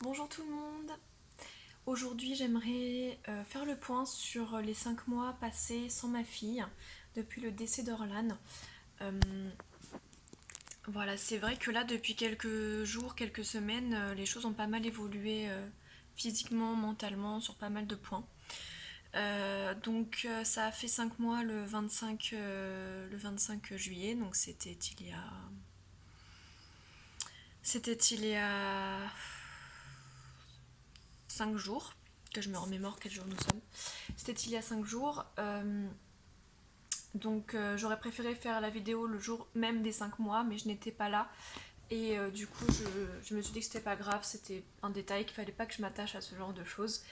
Bonjour tout le monde. Aujourd'hui j'aimerais faire le point sur les 5 mois passés sans ma fille depuis le décès d'Orlan. Euh, voilà, c'est vrai que là depuis quelques jours, quelques semaines, les choses ont pas mal évolué physiquement, mentalement, sur pas mal de points. Ça a fait 5 mois le 25 juillet, donc c'était il y a 5 jours, que je me remémore quel jour nous sommes. C'était il y a 5 jours. J'aurais préféré faire la vidéo le jour même des 5 mois, mais je n'étais pas là. Et du coup, je me suis dit que c'était pas grave, c'était un détail, qu'il fallait pas que je m'attache à ce genre de choses.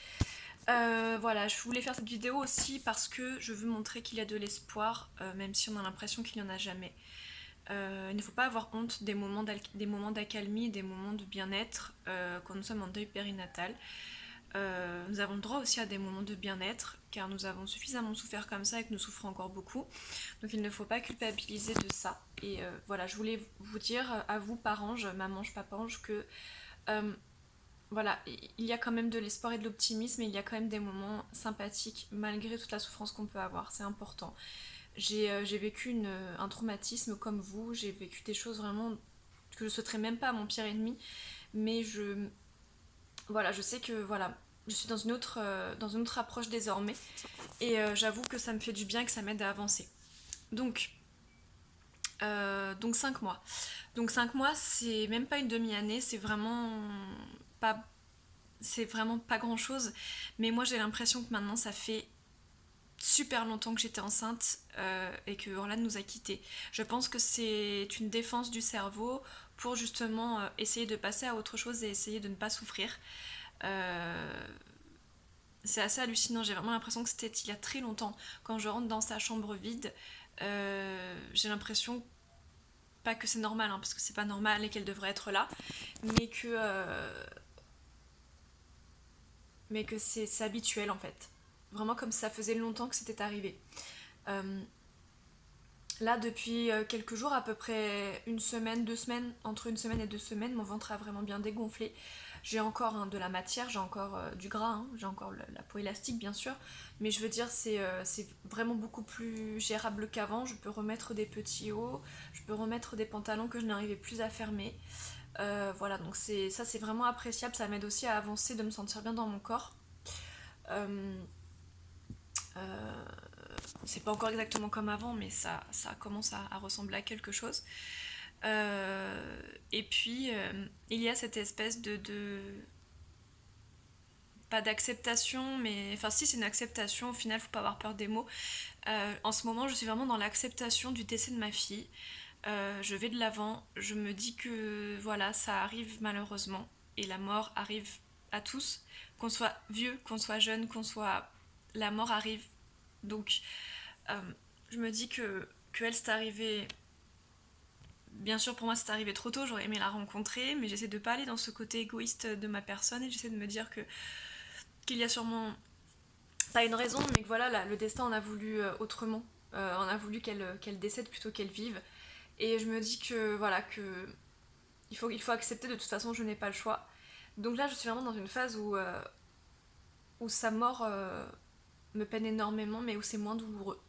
Voilà, je voulais faire cette vidéo aussi parce que je veux montrer qu'il y a de l'espoir, même si on a l'impression qu'il n'y en a jamais. Il ne faut pas avoir honte des moments d'accalmie, des moments de bien-être quand nous sommes en deuil périnatal. Nous avons le droit aussi à des moments de bien-être, car nous avons suffisamment souffert comme ça et que nous souffrons encore beaucoup. Donc il ne faut pas culpabiliser de ça. Et voilà, je voulais vous dire à vous, parange, mamange, papange, que euh, voilà, il y a quand même de l'espoir et de l'optimisme, et il y a quand même des moments sympathiques malgré toute la souffrance qu'on peut avoir. C'est important. J'ai vécu un traumatisme comme vous, j'ai vécu des choses vraiment que je souhaiterais même pas à mon pire ennemi, mais voilà, je sais que voilà, je suis dans une autre approche désormais, et j'avoue que ça me fait du bien et que ça m'aide à avancer. Donc, donc 5 mois. Donc 5 mois, c'est même pas une demi-année, pas, c'est vraiment pas grand-chose. Mais moi, j'ai l'impression que maintenant, ça fait super longtemps que j'étais enceinte et que Orlan nous a quittés. Je pense que c'est une défense du cerveau pour justement essayer de passer à autre chose et essayer de ne pas souffrir. Euh, c'est assez hallucinant, j'ai vraiment l'impression que c'était il y a très longtemps. Quand je rentre dans sa chambre vide, j'ai l'impression, pas que c'est normal, hein, parce que c'est pas normal et qu'elle devrait être là, mais que c'est habituel en fait. Vraiment comme si ça faisait longtemps que c'était arrivé. Euh, Là, depuis quelques jours, à peu près une semaine, 2 semaines, entre une semaine et 2 semaines, mon ventre a vraiment bien dégonflé. J'ai encore de la matière, j'ai encore du gras, hein, j'ai encore la peau élastique bien sûr, mais je veux dire, c'est vraiment beaucoup plus gérable qu'avant. Je peux remettre des petits hauts, je peux remettre des pantalons que je n'arrivais plus à fermer. Voilà, donc ça c'est vraiment appréciable, ça m'aide aussi à avancer, de me sentir bien dans mon corps. Euh, euh, c'est pas encore exactement comme avant, mais ça commence à ressembler à quelque chose. Et puis, il y a cette espèce pas d'acceptation, mais enfin si c'est une acceptation, au final faut pas avoir peur des mots. En ce moment je suis vraiment dans l'acceptation du décès de ma fille. Je vais de l'avant, je me dis que voilà, ça arrive malheureusement, et la mort arrive à tous, qu'on soit vieux, qu'on soit jeune, qu'on soit... La mort arrive. Donc euh, je me dis que elle c'est arrivé. Bien sûr, pour moi, c'est arrivé trop tôt, j'aurais aimé la rencontrer, mais j'essaie de pas aller dans ce côté égoïste de ma personne, et j'essaie de me dire qu'il y a sûrement pas une raison, mais que voilà, le destin en a voulu autrement. On a voulu qu'elle décède plutôt qu'elle vive. Et je me dis que voilà, que il faut accepter, de toute façon, je n'ai pas le choix. Donc là, je suis vraiment dans une phase où sa mort me peine énormément, mais où c'est moins douloureux.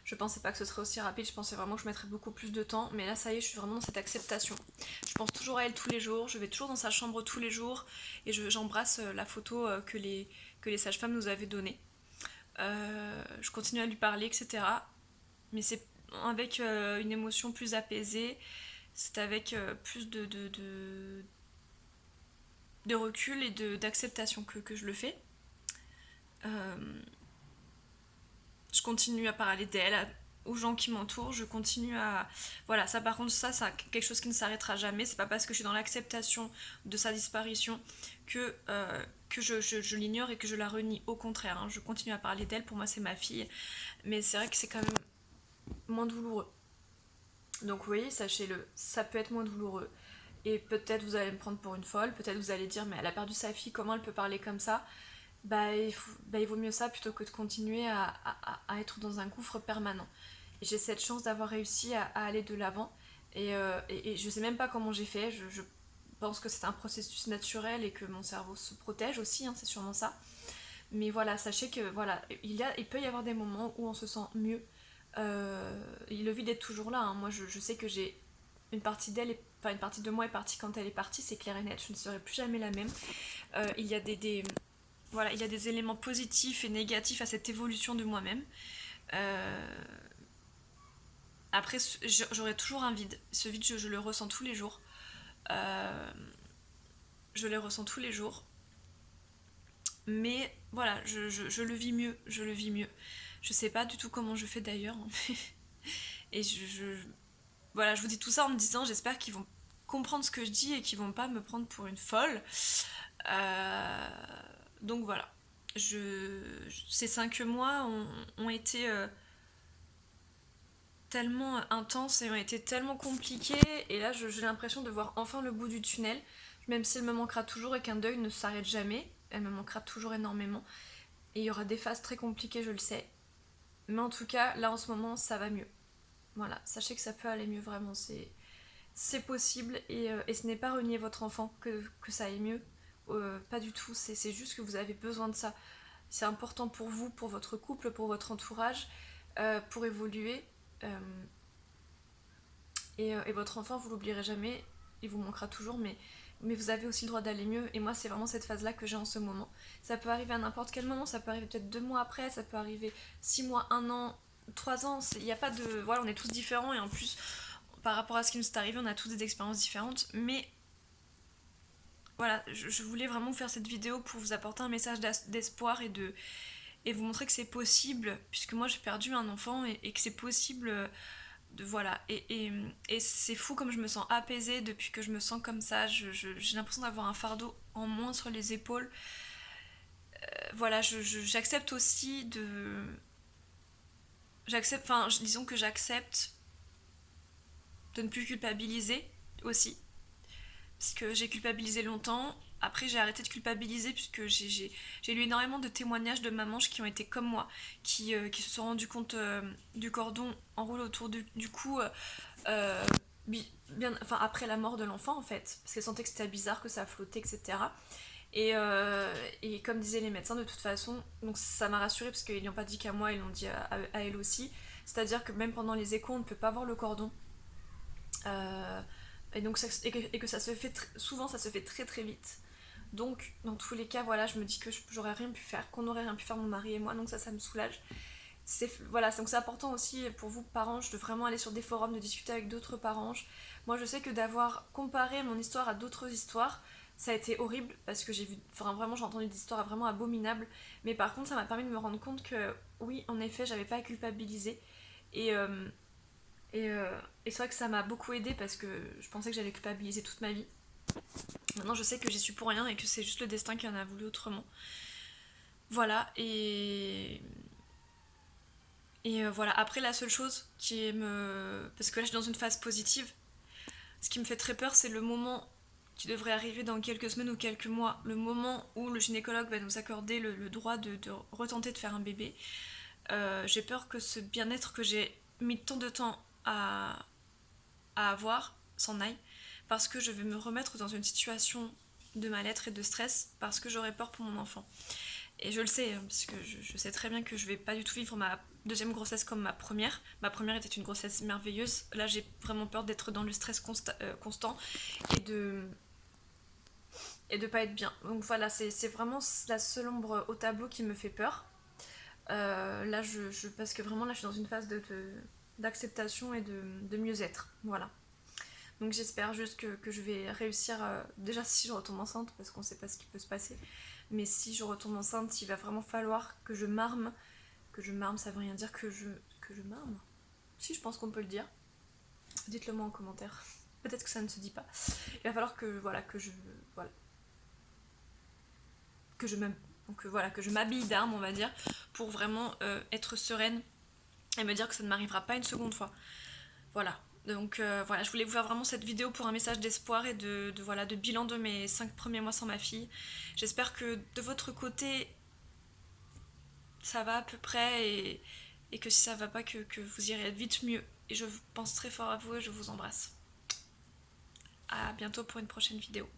Je pensais pas que ce serait aussi rapide, je pensais vraiment que je mettrais beaucoup plus de temps, mais là ça y est, je suis vraiment dans cette acceptation. Je pense toujours à elle tous les jours, je vais toujours dans sa chambre tous les jours, et j'embrasse la photo que les sages-femmes nous avaient donnée. Je continue à lui parler, etc. Mais c'est avec une émotion plus apaisée, c'est avec plus de recul et d'acceptation que je le fais. Euh, je continue à parler d'elle aux gens qui m'entourent, je continue à... Voilà, ça par contre, ça c'est quelque chose qui ne s'arrêtera jamais. C'est pas parce que je suis dans l'acceptation de sa disparition que je l'ignore et que je la renie. Au contraire, hein, je continue à parler d'elle, pour moi c'est ma fille. Mais c'est vrai que c'est quand même moins douloureux. Donc oui, sachez-le, ça peut être moins douloureux. Et peut-être vous allez me prendre pour une folle, peut-être vous allez dire mais elle a perdu sa fille, comment elle peut parler comme ça? Il vaut mieux ça plutôt que de continuer à être dans un gouffre permanent. Et j'ai cette chance d'avoir réussi à aller de l'avant. Et je sais même pas comment j'ai fait. pense que c'est un processus naturel et que mon cerveau se protège aussi, hein, c'est sûrement ça. Mais voilà, sachez que voilà, il peut y avoir des moments où on se sent mieux. Le vide est toujours là, hein. Moi je sais que j'ai une partie d'elle, enfin une partie de moi est partie quand elle est partie, c'est clair et net, je ne serai plus jamais la même. Il y a voilà, il y a des éléments positifs et négatifs à cette évolution de moi-même. Euh, Après, j'aurai toujours un vide. Ce vide, je le ressens tous les jours. Euh, je le ressens tous les jours. Mais voilà, je le vis mieux. Je le vis mieux. Je sais pas du tout comment je fais d'ailleurs. Et voilà, je vous dis tout ça en me disant, j'espère qu'ils vont comprendre ce que je dis et qu'ils vont pas me prendre pour une folle. Euh, donc voilà. Ces 5 mois ont été tellement intenses et ont été tellement compliquées. Et là, j'ai l'impression de voir enfin le bout du tunnel. Même si elle me manquera toujours et qu'un deuil ne s'arrête jamais. Elle me manquera toujours énormément. Et il y aura des phases très compliquées, je le sais. Mais en tout cas, là en ce moment, ça va mieux. Voilà, sachez que ça peut aller mieux vraiment. C'est possible et ce n'est pas renier votre enfant que ça aille mieux. Pas du tout, c'est juste que vous avez besoin de ça. C'est important pour vous, pour votre couple, pour votre entourage, pour évoluer. Euh, et votre enfant, vous l'oublierez jamais, il vous manquera toujours, mais vous avez aussi le droit d'aller mieux. Et moi, c'est vraiment cette phase-là que j'ai en ce moment. Ça peut arriver à n'importe quel moment, ça peut arriver peut-être 2 mois après, ça peut arriver 6 mois, 1 an, 3 ans. Il n'y a pas de. Voilà, on est tous différents et en plus, par rapport à ce qui nous est arrivé, on a tous des expériences différentes. Mais voilà, je voulais vraiment vous faire cette vidéo pour vous apporter un message d'espoir et vous montrer que c'est possible, puisque moi j'ai perdu un enfant et que c'est possible voilà, et c'est fou comme je me sens apaisée depuis que je me sens comme ça. J'ai l'impression d'avoir un fardeau en moins sur les épaules. Voilà, j'accepte aussi de. Disons que j'accepte de ne plus culpabiliser aussi. Parce que j'ai culpabilisé longtemps. Après, j'ai arrêté de culpabiliser puisque j'ai lu énormément de témoignages de mamans qui ont été comme moi, qui se sont rendues compte du cordon enroulé autour du cou euh, bien, enfin, après la mort de l'enfant en fait, parce qu'elle sentait que c'était bizarre, que ça flottait, etc. Et comme disaient les médecins, de toute façon, donc ça m'a rassurée parce qu'ils n'ont pas dit qu'à moi, ils l'ont dit à elle aussi. C'est-à-dire que même pendant les échos, on ne peut pas voir le cordon. Euh, et donc que ça se fait souvent, ça se fait très très vite. Donc dans tous les cas, voilà, je me dis que j'aurais rien pu faire, qu'on aurait rien pu faire mon mari et moi, donc ça me soulage. Voilà, donc c'est important aussi pour vous parents de vraiment aller sur des forums, de discuter avec d'autres parents. Moi je sais que d'avoir comparé mon histoire à d'autres histoires, ça a été horrible parce que j'ai vu, enfin vraiment j'ai entendu des histoires vraiment abominables, mais par contre ça m'a permis de me rendre compte que oui en effet j'avais pas à culpabiliser et, euh, et c'est vrai que ça m'a beaucoup aidé parce que je pensais que j'allais culpabiliser toute ma vie. Maintenant je sais que j'y suis pour rien et que c'est juste le destin qui en a voulu autrement. Voilà, voilà, après la seule chose qui me. Parce que là je suis dans une phase positive, ce qui me fait très peur c'est le moment qui devrait arriver dans quelques semaines ou quelques mois, le moment où le gynécologue va nous accorder le droit de retenter de faire un bébé. J'ai peur que ce bien-être que j'ai mis tant de temps à avoir s'en aille, parce que je vais me remettre dans une situation de mal-être et de stress, parce que j'aurai peur pour mon enfant. Et je le sais, hein, parce que je sais très bien que je vais pas du tout vivre ma deuxième grossesse comme ma première. Ma première était une grossesse merveilleuse. Là, j'ai vraiment peur d'être dans le stress constant et de pas être bien. Donc voilà, c'est vraiment la seule ombre au tableau qui me fait peur. Là, parce que vraiment, là, je suis dans une phase d'acceptation et de mieux-être. Voilà. Donc j'espère juste que je vais réussir, déjà si je retombe enceinte, parce qu'on sait pas ce qui peut se passer, mais si je retombe enceinte, il va vraiment falloir que je marme. Que je marme, ça veut rien dire que je marme. Si, je pense qu'on peut le dire. Dites-le moi en commentaire. Peut-être que ça ne se dit pas. Il va falloir que, voilà, voilà, que je m'aime. Donc voilà, que je m'habille d'armes, on va dire, pour vraiment être sereine et me dire que ça ne m'arrivera pas une seconde fois. Voilà. Donc voilà, je voulais vous faire vraiment cette vidéo pour un message d'espoir et voilà, de bilan de mes 5 premiers mois sans ma fille. J'espère que de votre côté, ça va à peu près et que si ça va pas, que vous irez vite mieux. Et je pense très fort à vous et je vous embrasse. à bientôt pour une prochaine vidéo.